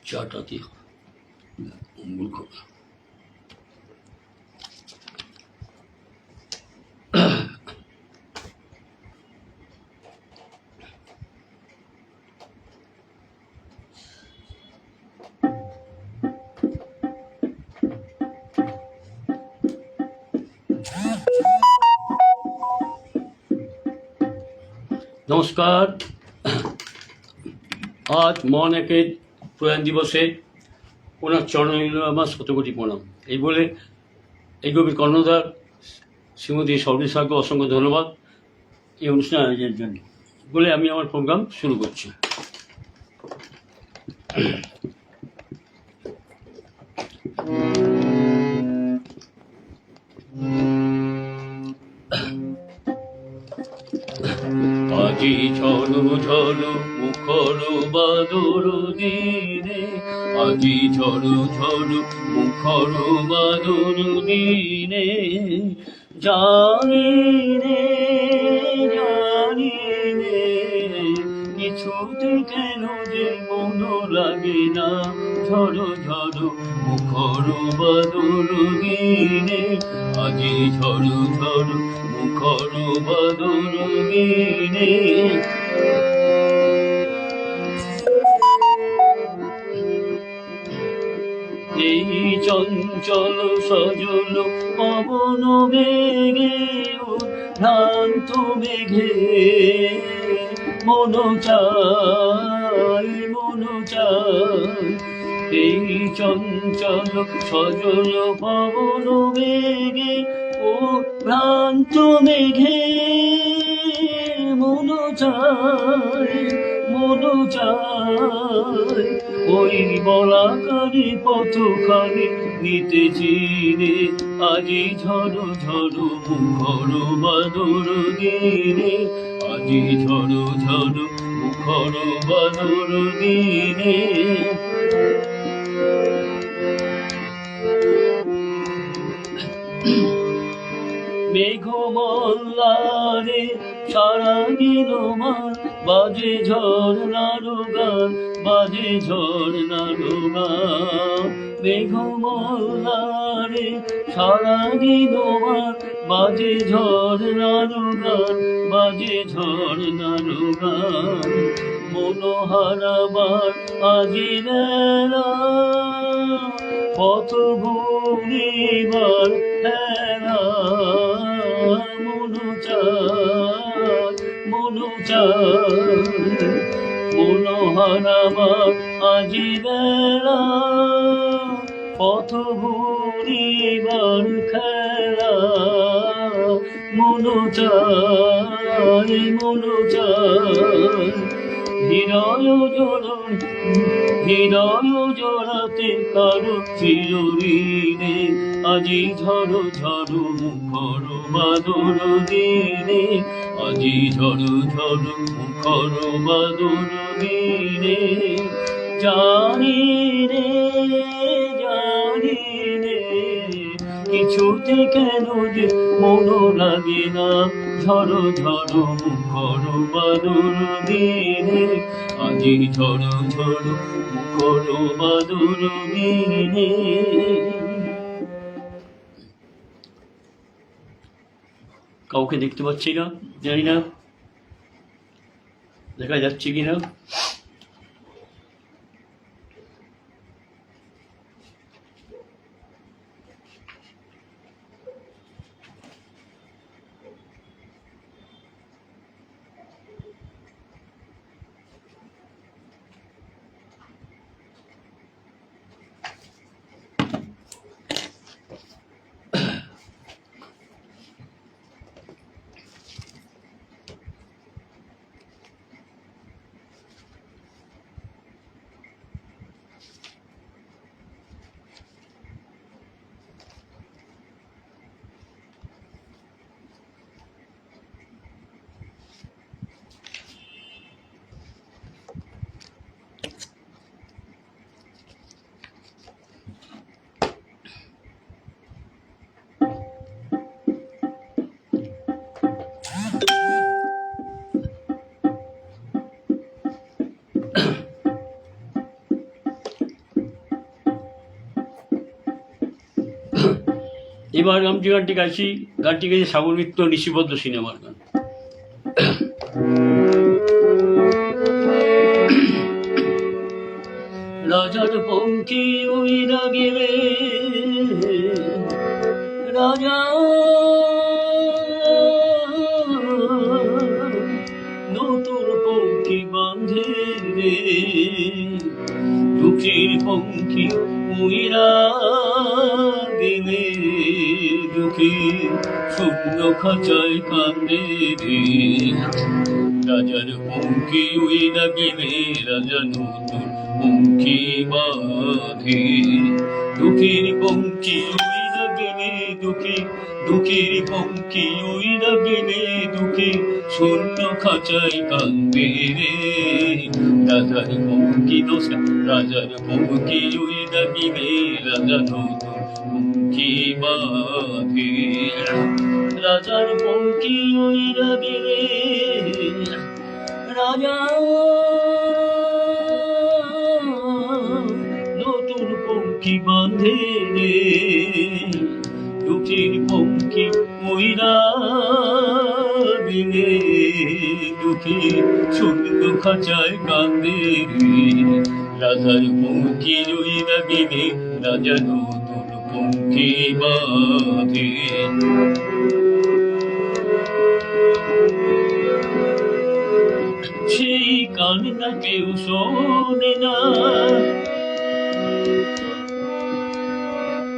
চাটা দিয়ে অম্বল করে। নমস্কার। আজ মহান একের প্রয়াণ দিবসে ওনার চরণে আমার শতকোটি প্রণাম। এই বলে এই গভীর কর্ণধার শ্রীমতী সর্বিসাকে অসংখ্য ধন্যবাদ এই অনুষ্ঠান আয়োজনের জন্য বলে আমি আমার প্রোগ্রাম শুরু করছি। আজি ঝড়ো ঝড়ো মুখর বাদর দিনে, আজি ঝড়ো ঝড়ো মুখর বাদর দিনে, জানি রে কিছুতে কেন যে মন লাগে না, ঝড়ো ঝড়ো মুখর বাদর দিনে, আজি ঝড়ো ঝড়ো মুখর বাদর দিনে। এই চঞ্চল সজল পবন বেগে ভ্রান্ত মেঘে মন চায়, মন চায়। এই চঞ্চল সজল পবন বেগে ও ভ্রান্ত মেঘে মন চায়, মন চায়। ওই বলাকারে পথখানে নিতেছি রে, আজি ঝড়ো ঝড়ো মুখর বাদর দিনে, আজি ঝড়ো ঝড়ো মুখর বাদর দিনে। মেঘমল্লারে সারা দিল মান, বাজে ঝর্ণার গান, বাজে ঝর্ণার গান। মেঘমল্লারে সারা দিল মান, বাজে ঝর্ণার গান, বাজে ঝর্ণার গান। মনোহারাবার আজি বেলা, পথ ভুলিবার খেলা, মন চায়, মন চায়। মনোহারাবার আজি বেলা, পথ ভুলিবার খেলা, মন চায়, মন চায়। হৃদয় জোড়ন হৃদয় জোড়াতে কারো চিরঋণে, আজি ঝড়ো ঝড়ো মুখর বাদর দিনে, আজি ঝড়ো ঝড়ো মুখর বাদর দিনে। জানি রে কিছুতে কেন যে মন লাগে না, ঝড়ো ঝড়ো মুখর বাদর দিনে, আজি ঝড়ো ঝড়ো মুখর বাদর দিনে। কাউকে দেখতে পাচ্ছি না, জানি না দেখা যাচ্ছে কিনা। এবার আমি যে গানটি গাইছি সাগর মিত্র ঋষিবদ্ধ সিনেমার গান। রাজার পঙ্কি উইরা গেলে রাজা নতুন পঙ্কি বাঁধে রে, দুঃখীর পঙ্কি উইরা গেলে দুঃখী শূন্য খাঁচায় কান্দে রে। রাজার পঙ্কি উইরা গেলে রাজা নতুন পঙ্কি বাঁধে, দুঃখীর পঙ্কি উইরা গেলে দুঃখীর পঙ্কি উইরা গেলে দুঃখী শূন্য খাঁচায় কান্দে রে। রাজার পঙ্কি রাজার পঙ্কি উইরা গেলে রাজা নতুন পঙ্কি বাঁধে, রাজার পঙ্কি উইরা গেলে রাজা নতুন পঙ্কি বাঁধে রে, দুঃখীর পঙ্কি উইরা গেলে দুঃখী শূন্য খাঁচায় কান্দে রে। রাজার পঙ্কি উইরা গেলে রাজা নতুন পঙ্কি বাঁধে। সেই কান্না কেউ শোনে না,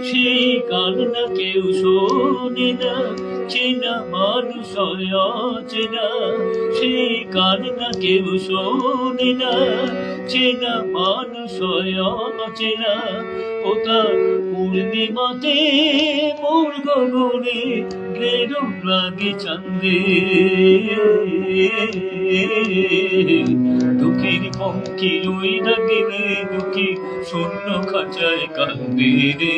সেই কান্না কেউ শোনে না, চেনা মানুষ অচেনা। সেই কান্না কেউ শোনে না, চেনা মানুষ অচেনা। ও তার পূর্ণিমাতে মোর গগনে গেরো লাগে চাঁদে, দুঃখীর পঙ্কি উইরা গেলে দুঃখী শূন্য খাঁচায় কান্দে রে।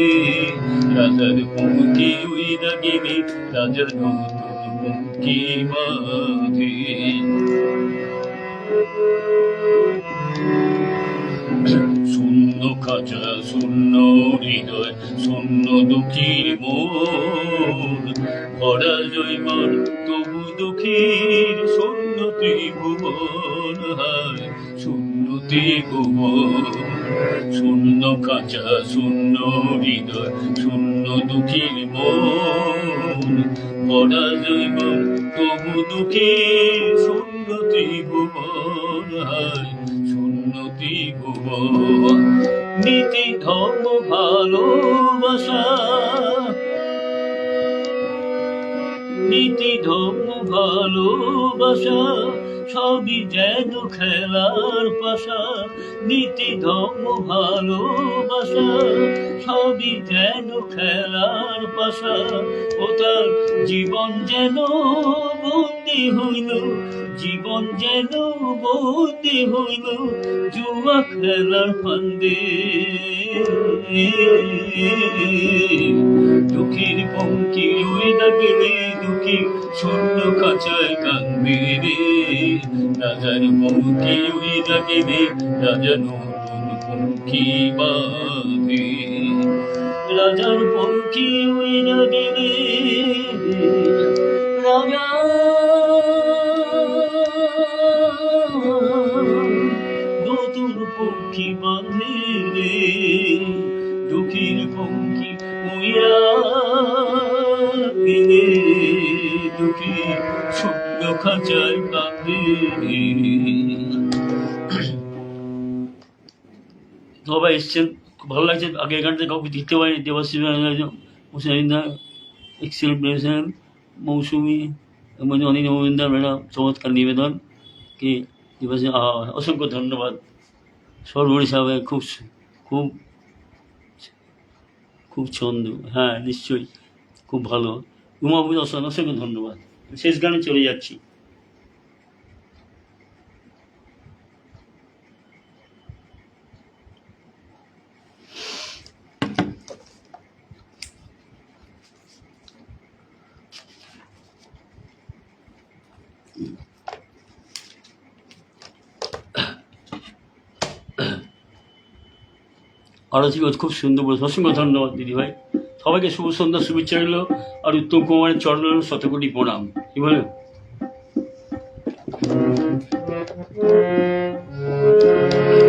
রাজার পঙ্কি উইরা গেলে রাজা নতুন পঙ্কি বাঁধে। শূন্য খাঁচা শূন্য হৃদয় শূন্য দুঃখীর মন, ভরা জৈবন তবু দুঃখীর শূন্য ত্রিভুবন, হায় শূন্য ত্রিভুবন। শূন্য খাঁচা শূন্য হৃদয় শূন্য দুঃখীর মন, ভরা জৈবন তবু দুঃখীর শূন্য ত্রিভুবন, হায় শূন্য ত্রিভুবন। নীতি ধর্ম ভালোবাসা, নীতি ধর্ম ভালোবাসা সবই যেন খেলার পাশা। নীতি ধর্ম ভালোবাসা সবই যেন খেলার পাশা। ও তার জীবন যেন বন্দি হইল, জীবন যেন বন্দি হইল জুয়া খেলার ফান্দে। দুঃখীর পঙ্কি উইরা গেলে দুঃখী শূন্য খাঁচায় কান্দে রে। রাজার পঙ্কি উইরা গেলে রাজা নতুন পঙ্কি বাঁধে, রাজার পঙ্কি উইরা গেলে রাজা নতুন পঙ্কি বাঁধে রে। দুঃখীর পঙ্কি উইরা গেলে দুঃখী শূন্য খাঁচায় কান্দে রে। সবাই এসছেন, খুব ভালো লাগছে। আগের গানটা কাউকে দিতে পারিনি। দেবাশিস এক্সেলেন্ট প্রেজেন্ট, মৌসুমি অনিল মজুমদার ম্যাডাম চমৎকার নিবেদন কি দেবাশিস, অসংখ্য ধন্যবাদ। সর্বরী সাহেব খুব খুব খুব ছন্দ, হ্যাঁ নিশ্চয়ই খুব ভালো। উমাবুদ অসংখ্য ধন্যবাদ। শেষ গানে চলে যাচ্ছি। আরতি খুব সুন্দর বলে, অসংখ্য ধন্যবাদ দিদিভাই। সবাইকে শুভ সন্ধ্যা শুভেচ্ছা রইল, আর উত্তম কুমারের চরণ রইল শতকোটি প্রণাম। কি বলেন?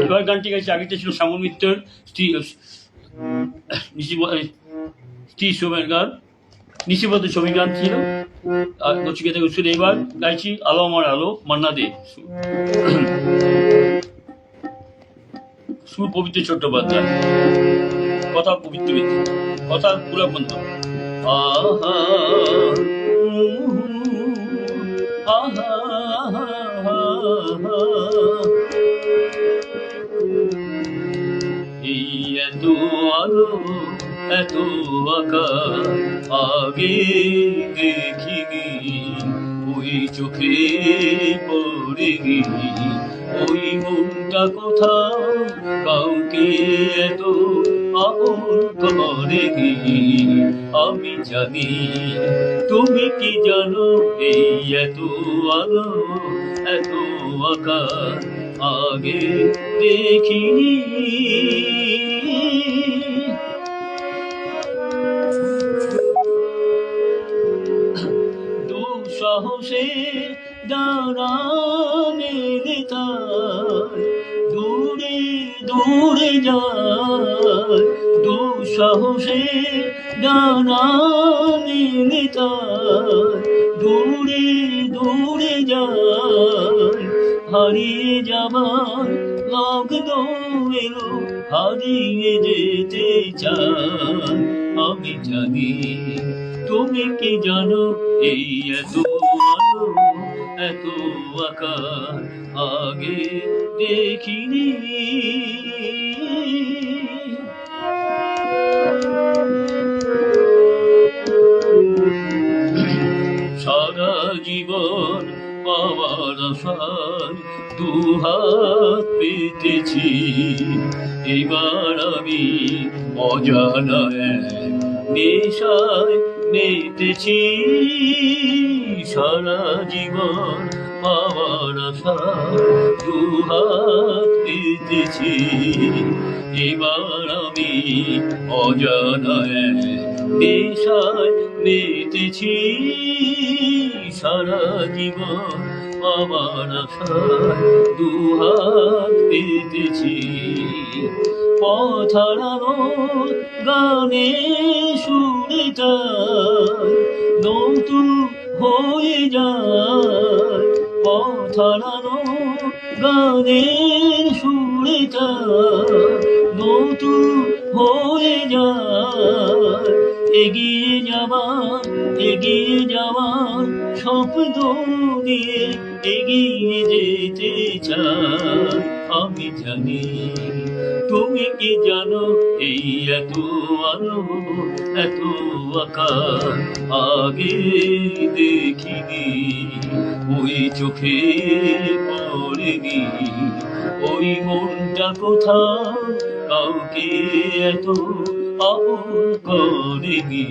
এবার গানটি গাইছে, আগেটা ছিল শ্যামল মিত্রের স্ত্রী সোমের গান, নিশিপথে ছবি গান ছিল, আর নচিকেতা উৎসব। এবার গাইছি আলো আমার আলো, মান্না দে, সুর পবিত্র চট্টোপাধ্যায়, কথা পবিত্র ব্যক্তি, কথা পুরা বন্ধ। আহা আহা এই এত আলো এত আকাশ আগে দেখিনি, ওই চোখে পড়েনি, ওই মনটা কোথাও কাউকে এত আপন করেনি। আমি জানি তুমি কি জানো, এই এত আলো এত আকাশ আগে দেখিনি। দুঃসাহসে ডানা মেলে তার দূরে দূরে যায়, দুঃসাহসে ডানা মেলে তার দূরে দূরে যায়। হারিয়ে যাবার লগ্ন এলো, হারিয়ে যেতে চায়। আমি জানি তুমি কি জানো, এই এত আলো এত আকাশ আগে দেখিনি। সারা জীবন পাওয়ার আশায় দুহাত পেতেছি, এবার আমি অজানা এক নেশায় মেতেছি। সারা জীবন পাওয়ার আশায় দুহাত পেতেছি, এবার আমি অজানা এক নেশায় মেতেছি। সারা জীবন আমার আশায় দুহাত পেতেছি। পথ হারানো গানে সুরে তাই নতুন হয়ে যায়, পথ হারানো গানে সুরে তাই নতুন হয়ে যায়। এগিয়ে যাওয়ার স্বপ্ন নিয়ে এগিয়ে যেতে চাই। আমি জানি তুমি কি জানো, এই এত আলো এত আকাশ আগে দেখিনি, ওই চোখে পড়েনি, ওই মনটা কোথাও কাউকে এত আপন করেনি।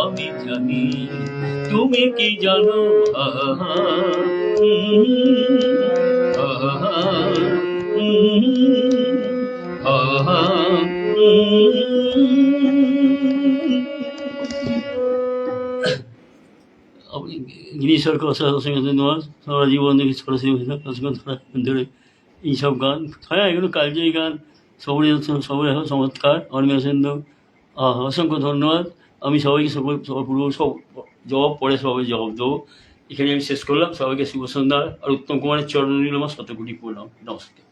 আমি জানি তুমি কি জানো, আহা আহা আহা। গিরিশ সরকার অসংখ্য ধন্যবাদ। সারা জীবন দেখি সরস্বতী ধরে এইসব গান, হ্যাঁ এগুলো কালজয়ী গান, সবাই চমৎকার অর্গানাইজেশন। অসংখ্য ধন্যবাদ। আমি সবাইকে সব জবাব পরে সবাই জবাব দেবো। এখানে আমি শেষ করলাম। সবাইকে শুভ সন্ধ্যা, আর উত্তম কুমারের চরণ রইল আমার শতকোটি প্রণাম। নমস্কার।